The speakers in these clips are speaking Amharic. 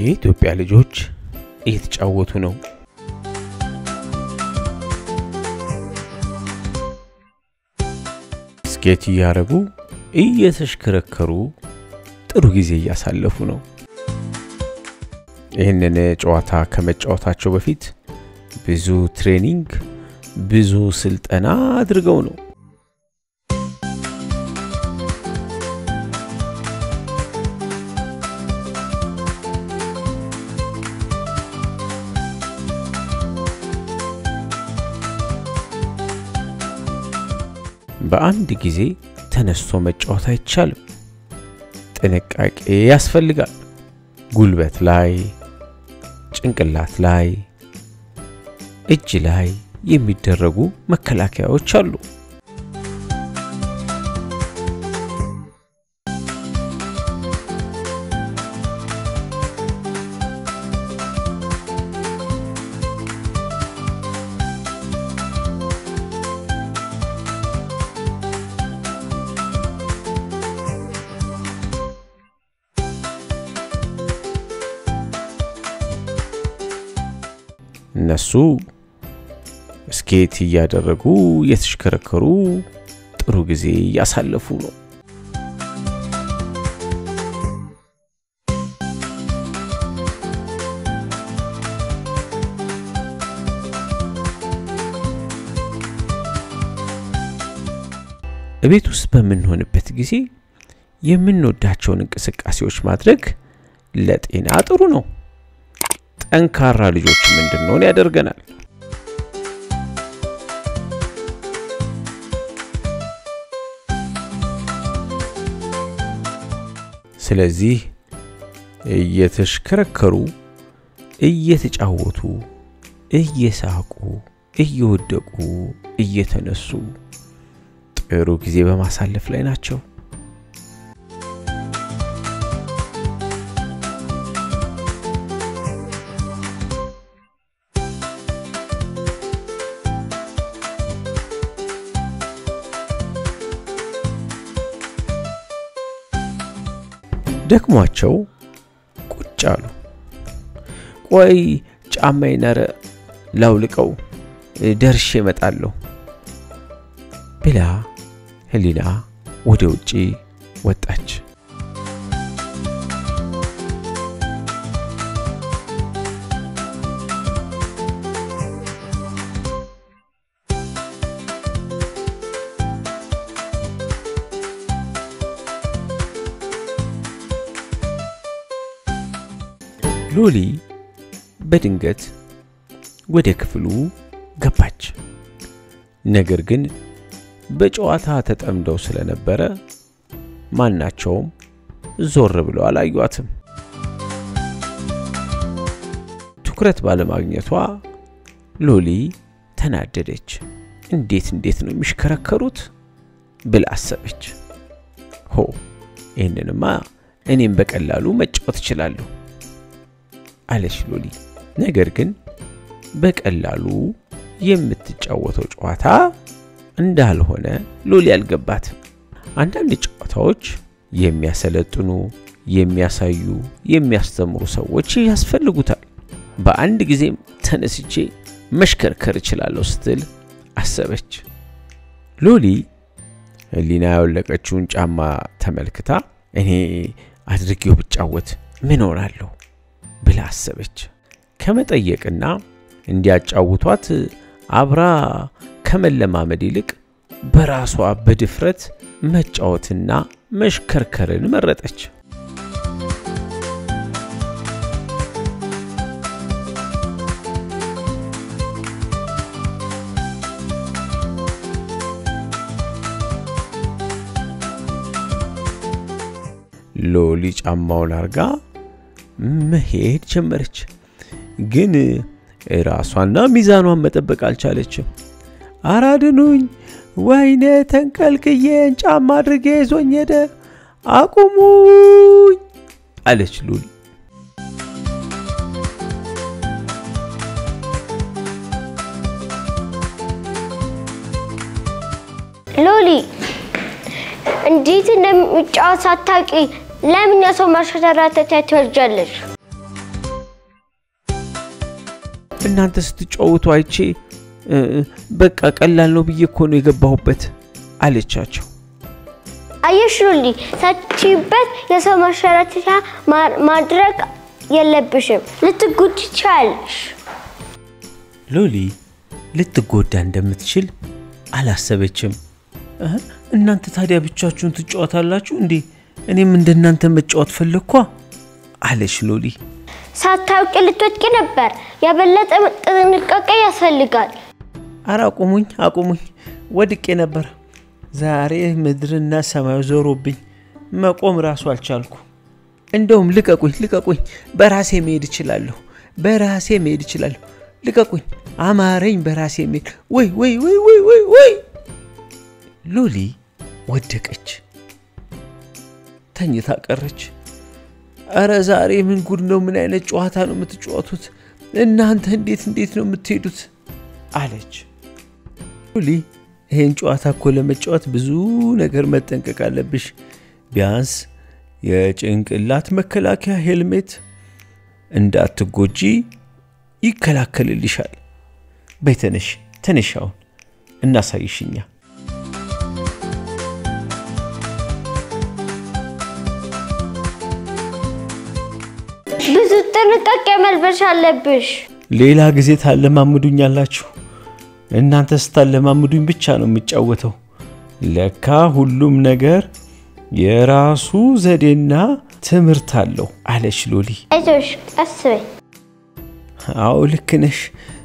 የኢትዮጵያ ልጆች እየተጫወቱ ነው። ስኬት ያረጉ እየተሽከረከሩ ጥሩ ጊዜ ያሳለፉ ነው። ይሄንን ጨዋታ ከመጫወታቸው በፊት ብዙ ትሬኒንግ ብዙ ስልጠና አድርገው ነው። በአንድ ጊዜ ተነስቶ መጫወት አይቻልም። ጥንቃቄ ያስፈልጋል። ጉልበት ላይ፣ ጭንቅላት ላይ፣ እጅ ላይ የሚደረጉ መከላከያዎች አሉ። እነሱ ስኬት ያደረጉ የተሽከረከሩ ጥሩ ጊዜ ያሳለፉ ነው። እቤት ውስጥ በመንሆንበት ጊዜ የምንወዳቸውን እንቅስቃሴዎች ማድረግ ለጤና ጥሩ ነው። ጠንካራ ልጆች እንድንሆን ያደርገናል። ስለዚህ እየተሽከረከሩ እየተጫወቱ እየሳቁ እየወደቁ እየተነሱ ጥሩ ጊዜ በማሳለፍ ላይ ናቸው። ደክሟቸው ቁጭ አሉ። ቆይ ጫማዬን ላውልቀው ደርሼ እመጣለሁ ብላ ህሊና ወደ ውጪ ወጣች። ሎሊ በድንገት ወደ ክፍሉ ገባች። ነገር ግን በጨዋታ ተጠምደው ስለነበረ ማናቸውም ዞር ብለው አላዩአትም። ትኩረት ባለማግኘቷ ሎሊ ተናደደች። እንዴት ነው የሚሽከረከሩት ብላ አሰበች። ይሄንንማ እኔም በቀላሉ መጫወት እችላለሁ አለች ሎሊ። ነገር ግን በቀላሉ የምትጫወተው ጨዋታ እንዳልሆነ ሎሊ አልገባትም። አንዳንድ ጨዋታዎች የሚያሰለጥኑ፣ የሚያሳዩ፣ የሚያስተምሩ ሰዎች ያስፈልጉታል። በአንድ ጊዜም ተነስቼ መሽከርከር እችላለሁ ስትል አሰበች። ሎሊ ህሊና ያወለቀችውን ጫማ ተመልክታ እኔ አድርጌው ብጫወት ምን ሆናለሁ ብላ አሰበች። ከመጠየቅና እንዲያጫውቷት አብራ ከመለማመድ ይልቅ በራሷ በድፍረት መጫወትና መሽከርከርን መረጠች። ሎሊ ጫማውን አርጋ መሄድ ጀመረች። ግን ራሷና ሚዛኗን መጠበቅ አልቻለችም። አራድኑኝ፣ ወይኔ ተንቀልቅዬ ጫማ አድርጌ ይዞኝ ሄደ፣ አቁሙኝ አለች ሎሊ። ሎሊ እንዴት እንደምጫወት ሳታውቂ ለምን የሰው ማሽከርከሪያ ትወስጃለሽ? እናንተ ስትጫወቱ አይቼ በቃ ቀላል ነው ብዬ እኮ ነው የገባሁበት አለቻቸው። አየሽ ሎሊ ሳትችይበት የሰው ማሸራተቻ ማድረግ የለብሽም ልትጎጂ ትችያለሽ። ሎሊ ልትጎዳ እንደምትችል አላሰበችም። እናንተ ታዲያ ብቻችሁን ትጫወታላችሁ እንዴ? እኔም እንደናንተ መጫወት ፈለኳ አለች ሎሊ። ሳታውቂ ልትወድቂ ነበር። የበለጠ ጥንቃቄ ያስፈልጋል። አቁሙኝ ወድቄ ነበር። ዛሬ ምድርና ሰማዩ ዞሮብኝ መቆም ራሱ አልቻልኩ። እንደውም ልቀቁኝ በራሴ መሄድ እችላለሁ ልቀቁኝ አማረኝ በራሴ መሄድ ወይ ሎሊ ወደቀች ተኝታ ቀረች። አረ ዛሬ ምን ጉድ ነው? ምን አይነት ጨዋታ ነው የምትጫወቱት እናንተ? እንዴት ነው የምትሄዱት አለች ሎሊ። ይሄን ጨዋታ እኮ ለመጫወት ብዙ ነገር መጠንቀቅ አለብሽ። ቢያንስ የጭንቅላት መከላከያ ሄልሜት እንዳትጎጂ ይከላከልልሻል። በተነሽ አሁን እናሳይሽኛ። ብዙ ጥንቃቄ መልበስ አለብሽ። ሌላ ጊዜ ታለማምዱኛላችሁ። እናንተ ስታለማምዱኝ ብቻ ነው የምጫወተው። ለካ ሁሉም ነገር የራሱ ዘዴና ትምህርት አለው አለች ሎሊ። አይዞሽ ቀስ በይ። አዎ ልክ ነሽ።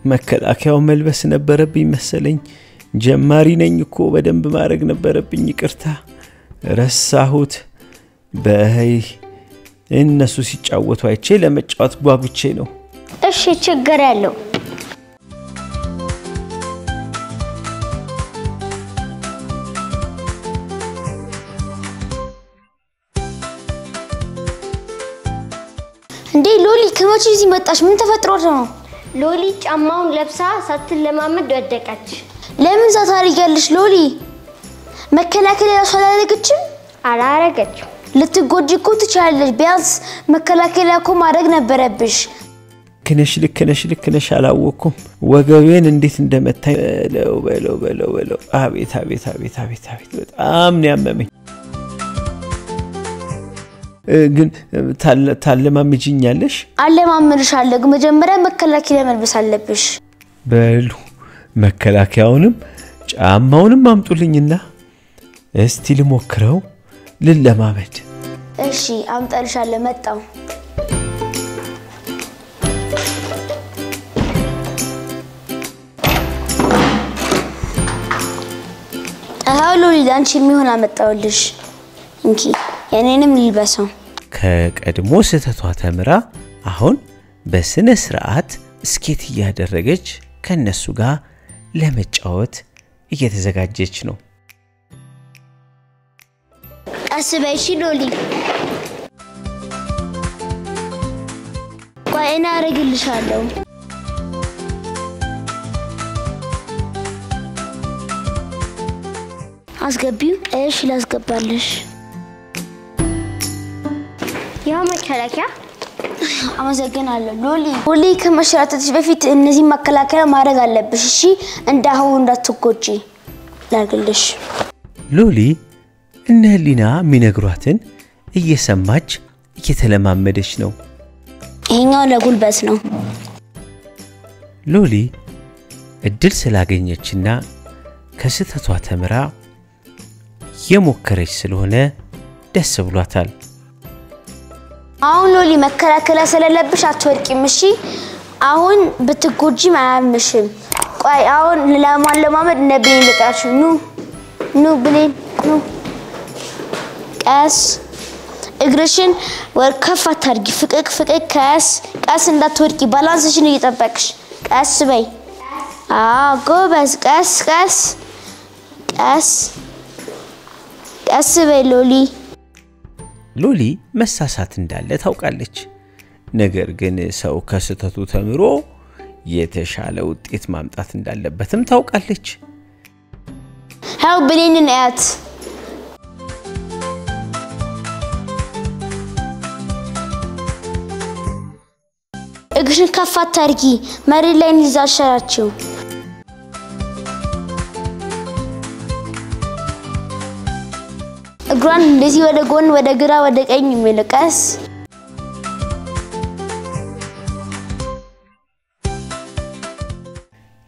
መከላከያው መልበስ ነበረብኝ መሰለኝ። ጀማሪ ነኝ እኮ በደንብ ማድረግ ነበረብኝ። ይቅርታ ረሳሁት። በይ እነሱ ሲጫወቱ አይቼ ለመጫወት ጓጉቼ ነው። እሺ ችግር ያለው እንዴ ሎሊ ከመቼ እዚህ መጣሽ? ምን ተፈጥሮ ነው? ሎሊ ጫማውን ለብሳ ሳትለማመድ ወደቀች። ለምን ታታሪያለሽ ሎሊ? መከላከያ ያስፈልጋችም? አላረገችም። ልትጎጂ እኮ ትችያለሽ። ቢያንስ መከላከያ እኮ ማድረግ ነበረብሽ። ልክ ነሽ አላወኩም። ወገቤን እንዴት እንደመታኝ በለው። አቤት በጣም ነው ያመመኝ። ግን ታለማምጂኛለሽ? አለማምድሻለሁ። መጀመሪያ መከላከያ መልበስ አለብሽ። በሉ መከላከያውንም ጫማውንም አምጡልኝና እስቲ ልሞክረው ልለማመድ። እሺ አምጣልሻለሁ። መጣው ሎሊ ዳንቺ የሚሆን አመጣውልሽ። እንኪ የኔንም ልልበሰው። ከቀድሞ ስህተቷ ተምራ አሁን በስነ ስርዓት ስኬት እያደረገች ከነሱ ጋር ለመጫወት እየተዘጋጀች ነው። አስበሽ ሎሊ ቆይና አረግልሻለሁ። አስገቢው። እሺ ላስገባልሽ። ያው መከላከያ አመሰግናለሁ ሎሊ ከመሸራተትሽ በፊት እነዚህ መከላከያ ማድረግ አለብሽ። እሺ እንዳው እንዳትጎጂ ላርግልሽ። ሎሊ እነህሊና ሚነግሯትን እየሰማች እየተለማመደች ነው። ይሄኛው ለጉልበት ነው። ሎሊ እድል ስላገኘችና ከስተቷ ተምራ የሞከረች ስለሆነ ደስ ብሏታል። አሁን ሎሊ መከላከያ ስለለብሽ አትወድቂም። እሺ አሁን ብትጎጂ ማያምሽም። ቆይ አሁን ለማለማመድ ነብይ ልጣሽ። ኑ ብሌን ኑ። ቀስ እግርሽን ወርከፍ አታርጊ። ፍቅቅ ቀስ እንዳትወድቂ። ባላንስሽን እየጠበቅሽ ቀስ በይ። ጎበዝ። ቀስ በይ ሎሊ መሳሳት እንዳለ ታውቃለች። ነገር ግን ሰው ከስተቱ ተምሮ የተሻለ ውጤት ማምጣት እንዳለበትም ታውቃለች። ሃው ብሌንን አያት። እግርሽን ከፍ አታርጊ መሬት ላይ እንይዛሻላችሁ እግሯን እንደዚህ ወደ ጎን ወደ ግራ ወደ ቀኝ መልቀስ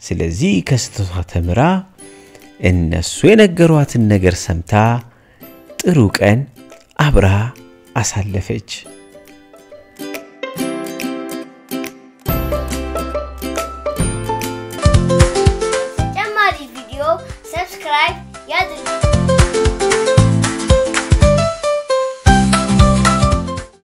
ስለዚህ ከስተቷ ተምራ እነሱ የነገሯትን ነገር ሰምታ ጥሩ ቀን አብራ አሳለፈች ጀማሪ ቪዲዮ ሰብስክራይብ ያድርጉ